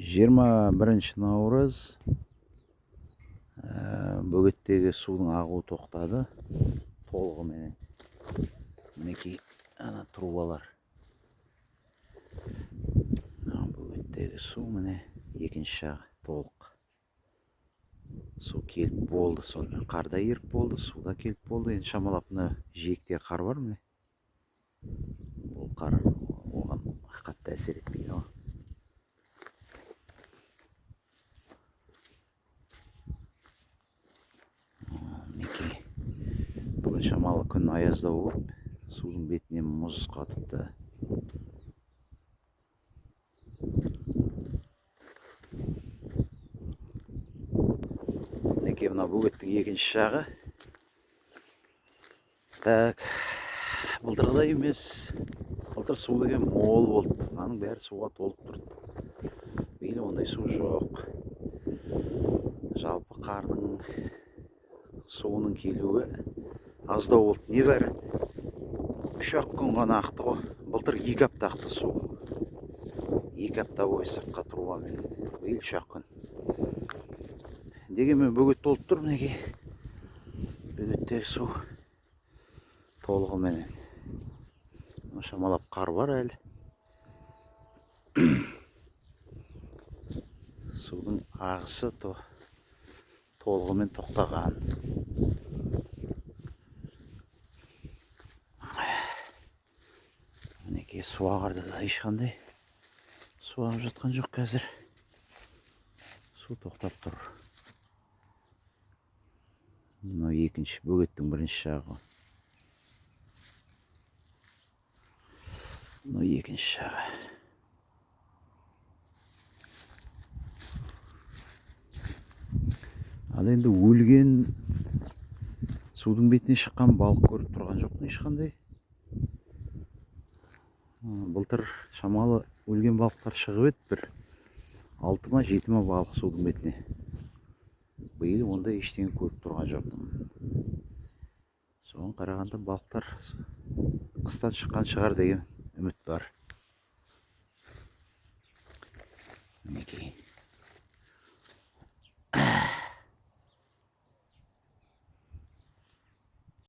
21 наурыз бөгеттегі судың ағуы тоқтады толығымен. Мінекей ана трубалар. Бөгеттегі су міне екінші жағы толық. Су келіп болды, сонымен қарда еріп болды, суда келіп болды. Енді шамалап мына жиекте қар бар міне. Бұл қар оған қатты әсер етпейді ғой. Мінекей бүгін шамалы күн аяздау болып, судың бетіне мұз қатыпты. Мінекей мына бөгеттің екінші жағы. Так, былтырғыдай емес. Былтыр су деген мол болды. Мынаның бәрі суға толып тұрды. Биыл ондай су жоқ. Жалпы қардың суының келуі аздау болды. Небәрі 3-ақ күн ғана ақты ғой. Былтыр 2 апта ақты су. 2 апта бойы сыртқа трубамен. Биыл 3-ақ күн. Дегенмен бөгет толып тұр мінекей. Бөгеттегі су толығыменен. Шамалап қар бар әлі. Судың ағысы толығымен тоқтаған. Мінекей су ағарда да ешқандай су ағып жатқан жоқ қазір. Су тоқтап тұр. Мынау екінші бөгеттің бірінші жағы. Мынау екінші жағы. Ал енді өлген судың бетіне шыққан балық көріп тұрған жоқ ешқандай. Былтыр шамалы өлген балықтар шығып еді, бір 6 ма 7 ма балық судың бетіне. Биыл онда ештеңе көріп тұрған жоқпын. Соған қарағанда балықтар қыстан шыққан шығар деген үміт бар. Мінекей.